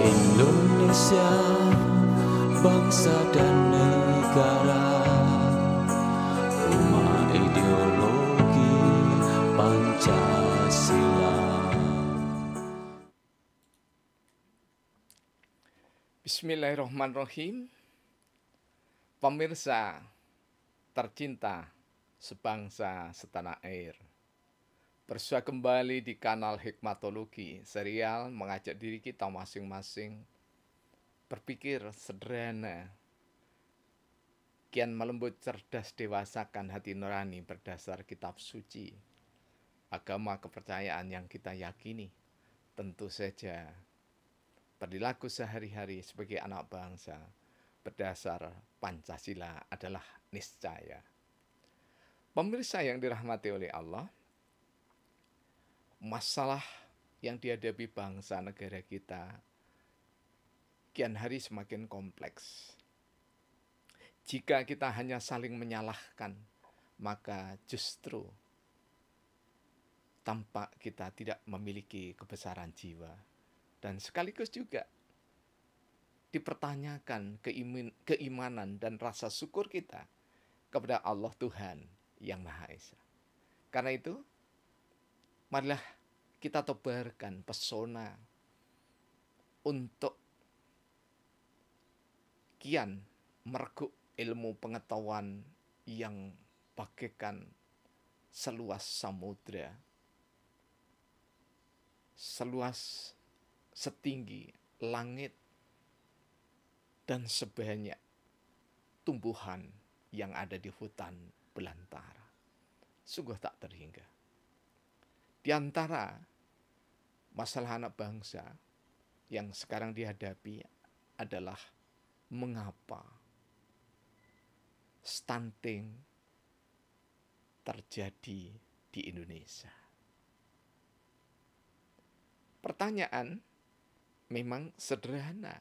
Indonesia, bangsa dan negara, rumah ideologi Pancasila. Bismillahirrahmanirrahim. Pemirsa tercinta sebangsa setanah air, bersua kembali di kanal Hikmatologi, serial mengajak diri kita masing-masing berpikir sederhana, kian melembut, cerdas, dewasakan hati nurani berdasar kitab suci, agama kepercayaan yang kita yakini. Tentu saja perilaku sehari-hari sebagai anak bangsa berdasar Pancasila adalah niscaya. Pemirsa yang dirahmati oleh Allah, masalah yang dihadapi bangsa negara kita kian hari semakin kompleks. Jika kita hanya saling menyalahkan, maka justru tampak kita tidak memiliki kebesaran jiwa. Dan sekaligus juga dipertanyakan keimanan dan rasa syukur kita kepada Allah Tuhan yang Maha Esa. Karena itu, marilah kita tebarkan pesona untuk kian mereguk ilmu pengetahuan yang bagaikan seluas samudra, seluas setinggi langit, dan sebanyak tumbuhan yang ada di hutan belantara. Sungguh tak terhingga. Di antara masalah anak bangsa yang sekarang dihadapi adalah mengapa stunting terjadi di Indonesia. Pertanyaan memang sederhana,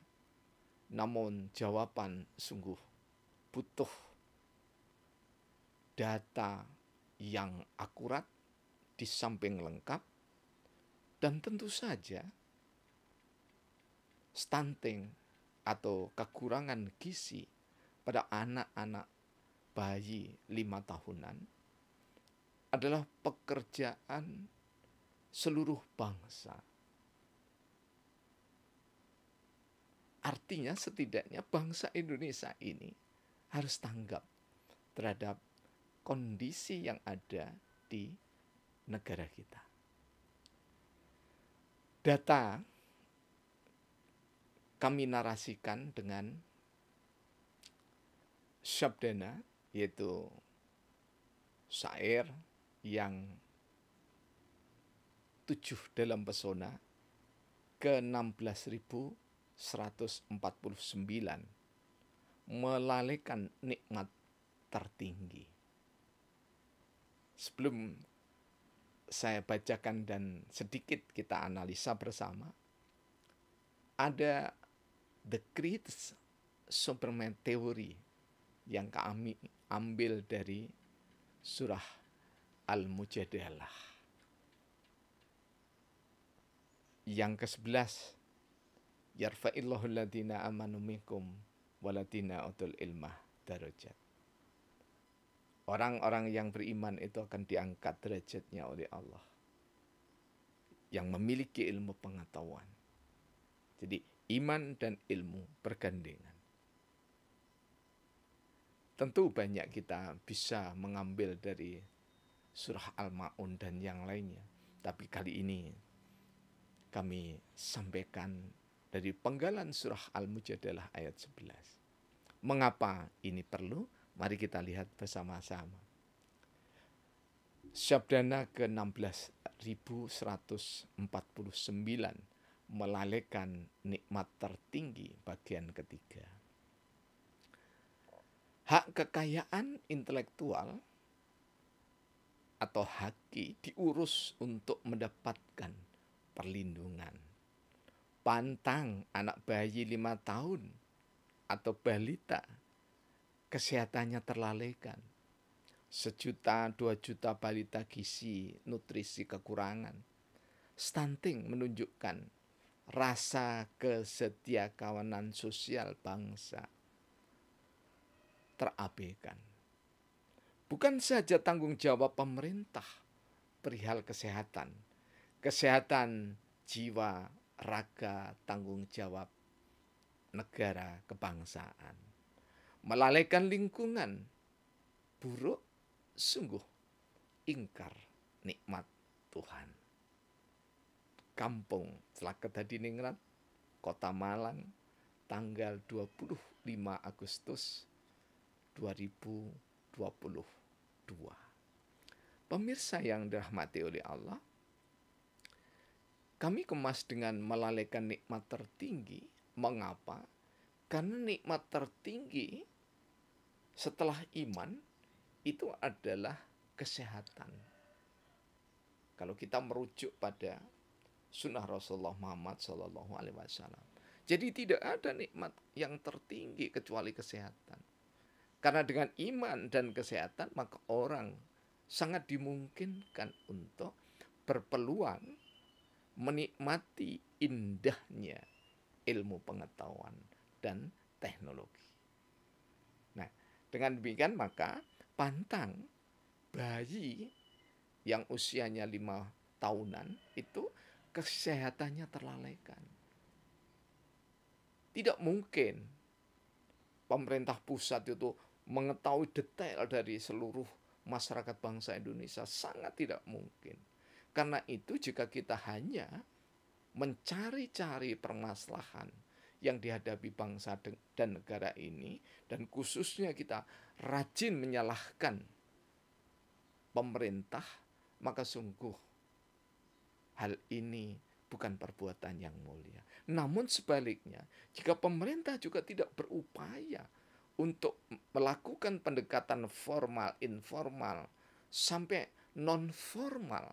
namun jawaban sungguh butuh data yang akurat di samping lengkap, dan tentu saja stunting atau kekurangan gizi pada anak-anak bayi 5 tahunan adalah pekerjaan seluruh bangsa. Artinya setidaknya bangsa Indonesia ini harus tanggap terhadap kondisi yang ada di negara kita. Data kami narasikan dengan sabdana, yaitu syair yang 7 dalam pesona ke 16.149, melalaikan nikmat tertinggi. Sebelum saya bacakan dan sedikit kita analisa bersama, ada the greatest Superman theory yang kami ambil dari surah Al-Mujadalah yang ke-11, yarfa'illahu alladhina amanu minkum waladina utul ilmah darajat. Orang-orang yang beriman itu akan diangkat derajatnya oleh Allah yang memiliki ilmu pengetahuan. Jadi iman dan ilmu bergandengan. Tentu banyak kita bisa mengambil dari surah Al-Ma'un dan yang lainnya, tapi kali ini kami sampaikan dari penggalan surah Al-Mujadalah ayat 11. Mengapa ini perlu? Mari kita lihat bersama-sama. Sabdana ke-16.149, melalaikan nikmat tertinggi, bagian ketiga. Hak kekayaan intelektual atau haki diurus untuk mendapatkan perlindungan. Pantang anak bayi 5 tahun atau balita kesehatannya terlalaikan. 1 juta, 2 juta balita gizi, nutrisi kekurangan. Stunting menunjukkan rasa kesetiakawanan sosial bangsa terabaikan. Bukan saja tanggung jawab pemerintah perihal kesehatan, kesehatan jiwa, raga, tanggung jawab negara kebangsaan. Melalaikan lingkungan, buruk, sungguh ingkar nikmat Tuhan. Kampung Slaket Hadiningrat, Kota Malang, tanggal 25 Agustus 2022. Pemirsa yang dirahmati oleh Allah, kami kemas dengan melalaikan nikmat tertinggi. Mengapa? Karena nikmat tertinggi setelah iman itu adalah kesehatan. Kalau kita merujuk pada sunnah Rasulullah Muhammad SAW. Jadi tidak ada nikmat yang tertinggi kecuali kesehatan. Karena dengan iman dan kesehatan maka orang sangat dimungkinkan untuk berpeluang menikmati indahnya ilmu pengetahuan dan teknologi. Nah, dengan demikian maka pantang bayi yang usianya 5 tahunan itu kesehatannya terlalaikan. Tidak mungkin pemerintah pusat itu mengetahui detail dari seluruh masyarakat bangsa Indonesia. Sangat tidak mungkin. Karena itu jika kita hanya mencari-cari permasalahan yang dihadapi bangsa dan negara ini, dan khususnya kita rajin menyalahkan pemerintah, maka sungguh hal ini bukan perbuatan yang mulia. Namun sebaliknya, jika pemerintah juga tidak berupaya untuk melakukan pendekatan formal, informal, sampai non-formal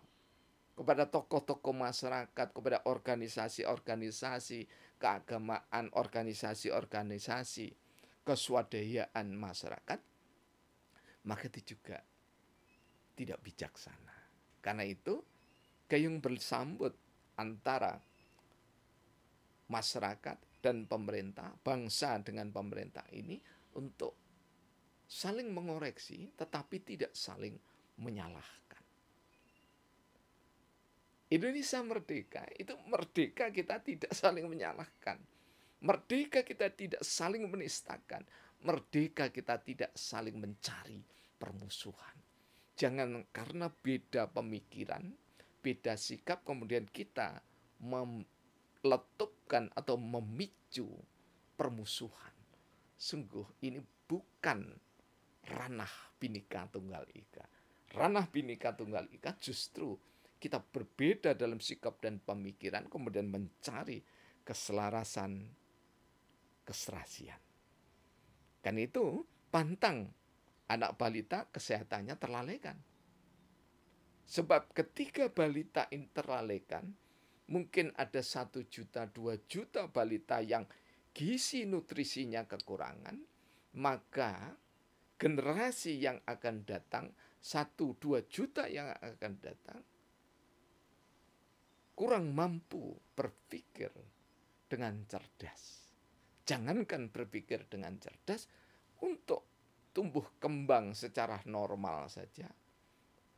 kepada tokoh-tokoh masyarakat, kepada organisasi-organisasi keagamaan, organisasi-organisasi keswadayaan masyarakat, maka itu juga tidak bijaksana. Karena itu, gayung bersambut antara masyarakat dan pemerintah, bangsa dengan pemerintah ini untuk saling mengoreksi tetapi tidak saling menyalahkan. Indonesia merdeka, itu merdeka kita tidak saling menyalahkan. Merdeka kita tidak saling menistakan. Merdeka kita tidak saling mencari permusuhan. Jangan karena beda pemikiran, beda sikap kemudian kita meletupkan atau memicu permusuhan. Sungguh ini bukan ranah Bhinneka Tunggal Ika. Ranah Bhinneka Tunggal Ika justru kita berbeda dalam sikap dan pemikiran, kemudian mencari keselarasan, keserasian. Kan itu pantang anak balita kesehatannya terlalaikan. Sebab ketika balita ini terlalaikan, mungkin ada 1 juta, 2 juta balita yang gizi nutrisinya kekurangan, maka generasi yang akan datang, 1-2 juta yang akan datang, kurang mampu berpikir dengan cerdas. Jangankan berpikir dengan cerdas, untuk tumbuh kembang secara normal saja,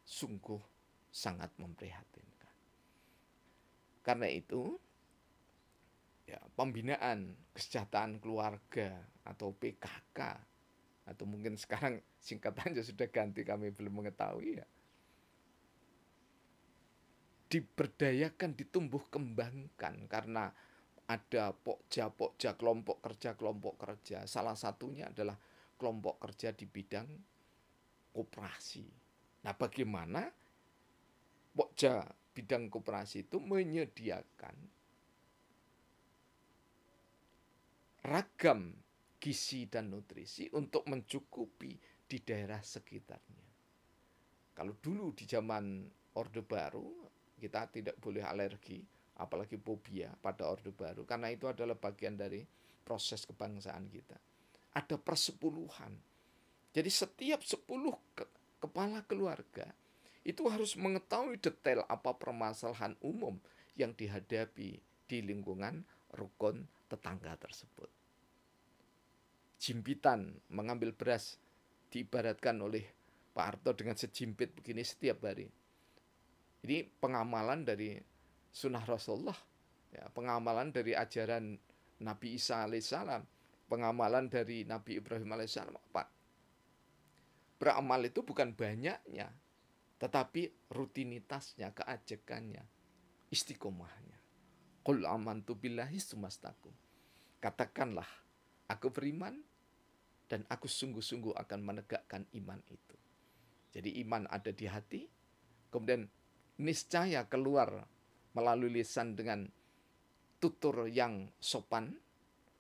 sungguh sangat memprihatinkan. Karena itu, ya, pembinaan kesejahteraan keluarga atau PKK, atau mungkin sekarang singkatannya sudah ganti, kami belum mengetahui ya, diberdayakan, ditumbuh kembangkan karena ada pokja kelompok kerja. Salah satunya adalah kelompok kerja di bidang koperasi. Nah, bagaimana pokja bidang koperasi itu menyediakan ragam gizi dan nutrisi untuk mencukupi di daerah sekitarnya. Kalau dulu di zaman Orde Baru, kita tidak boleh alergi, apalagi fobia pada Orde Baru, karena itu adalah bagian dari proses kebangsaan kita. Ada persepuluhan. Jadi setiap 10 kepala keluarga itu harus mengetahui detail apa permasalahan umum yang dihadapi di lingkungan rukun tetangga tersebut. Jimpitan mengambil beras diibaratkan oleh Pak Harto dengan sejimpit begini setiap hari. Ini pengamalan dari sunnah Rasulullah, ya, pengamalan dari ajaran Nabi Isa alaihissalam, pengamalan dari Nabi Ibrahim alaihissalam. Pak, beramal itu bukan banyaknya, tetapi rutinitasnya, keajekannya, istiqomahnya. Qul amantu billahi tsumastaqim. Katakanlah, aku beriman dan aku sungguh-sungguh akan menegakkan iman itu. Jadi iman ada di hati, kemudian niscaya keluar melalui lisan dengan tutur yang sopan,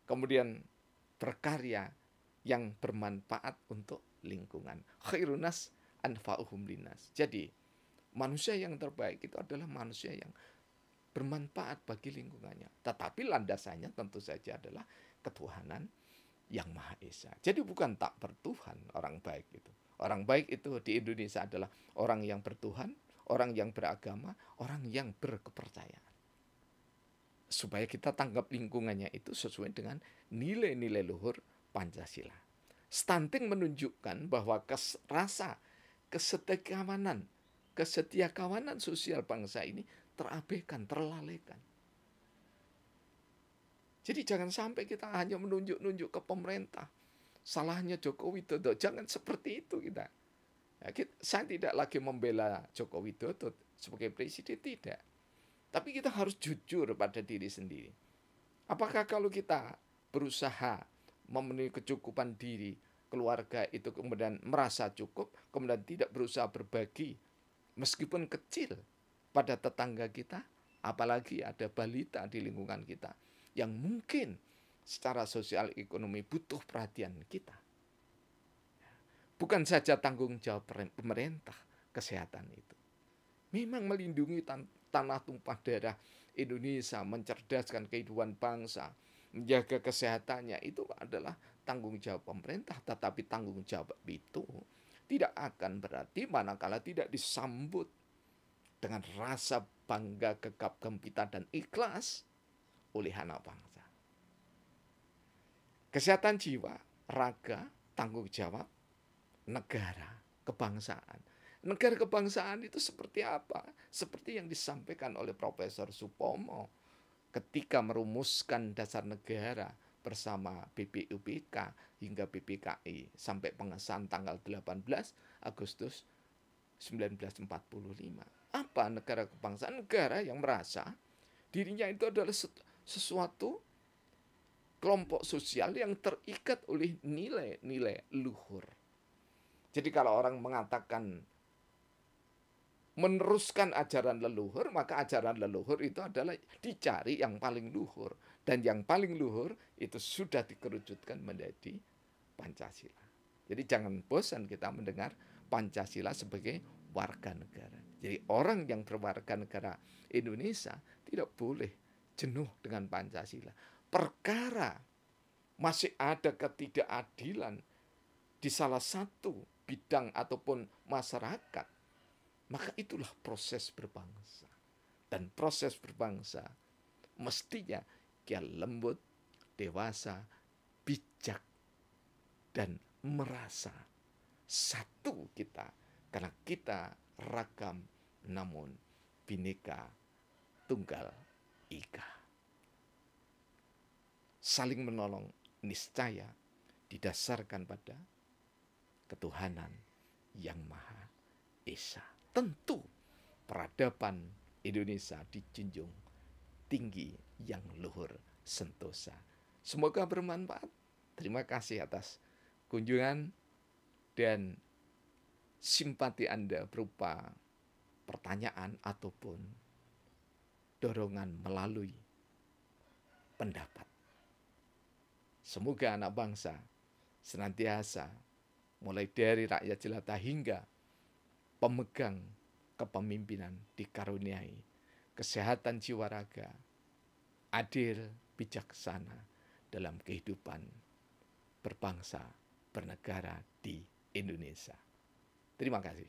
kemudian berkarya yang bermanfaat untuk lingkungan. Khairunas anfa'uhum linas. Jadi manusia yang terbaik itu adalah manusia yang bermanfaat bagi lingkungannya. Tetapi landasannya tentu saja adalah ketuhanan yang Maha Esa. Jadi bukan tak bertuhan orang baik itu. Orang baik itu di Indonesia adalah orang yang bertuhan, orang yang beragama, orang yang berkepercayaan. Supaya kita tanggap lingkungannya itu sesuai dengan nilai-nilai luhur Pancasila. Stunting menunjukkan bahwa rasa kesetiakawanan sosial bangsa ini terabaikan, terlalaikan. Jadi jangan sampai kita hanya menunjuk-nunjuk ke pemerintah. Salahnya Joko Widodo, jangan seperti itu kita. Ya, saya tidak lagi membela Joko Widodo sebagai presiden, tidak. Tapi kita harus jujur pada diri sendiri. Apakah kalau kita berusaha memenuhi kecukupan diri, keluarga itu kemudian merasa cukup, kemudian tidak berusaha berbagi, meskipun kecil, pada tetangga kita, apalagi ada balita di lingkungan kita, yang mungkin secara sosial ekonomi butuh perhatian kita. Bukan saja tanggung jawab pemerintah kesehatan itu. Memang melindungi tanah tumpah darah Indonesia, mencerdaskan kehidupan bangsa, menjaga kesehatannya, itu adalah tanggung jawab pemerintah. Tetapi tanggung jawab itu tidak akan berarti manakala tidak disambut dengan rasa bangga, gegap gempita, dan ikhlas oleh anak bangsa. Kesehatan jiwa, raga, tanggung jawab negara, kebangsaan. Negara kebangsaan itu seperti apa? Seperti yang disampaikan oleh Profesor Supomo ketika merumuskan dasar negara bersama BPUPK hingga BPKI sampai pengesahan tanggal 18 Agustus 1945. Apa negara kebangsaan? Negara yang merasa dirinya itu adalah sesuatu kelompok sosial yang terikat oleh nilai-nilai luhur. Jadi kalau orang mengatakan meneruskan ajaran leluhur, maka ajaran leluhur itu adalah dicari yang paling luhur. Dan yang paling luhur itu sudah dikerucutkan menjadi Pancasila. Jadi jangan bosan kita mendengar Pancasila sebagai warga negara. Jadi orang yang berwarga negara Indonesia tidak boleh jenuh dengan Pancasila. Perkara masih ada ketidakadilan di salah satu bidang ataupun masyarakat, maka itulah proses berbangsa. Dan proses berbangsa mestinya dia lembut, dewasa, bijak, dan merasa satu kita. Karena kita ragam namun bineka tunggal ika. Saling menolong niscaya didasarkan pada ketuhanan yang Maha Esa. Tentu peradaban Indonesia dijunjung tinggi yang luhur sentosa. Semoga bermanfaat. Terima kasih atas kunjungan dan simpati Anda berupa pertanyaan ataupun dorongan melalui pendapat. Semoga anak bangsa senantiasa mulai dari rakyat jelata hingga pemegang kepemimpinan dikaruniai kesehatan jiwa raga, adil, bijaksana dalam kehidupan berbangsa, bernegara di Indonesia. Terima kasih.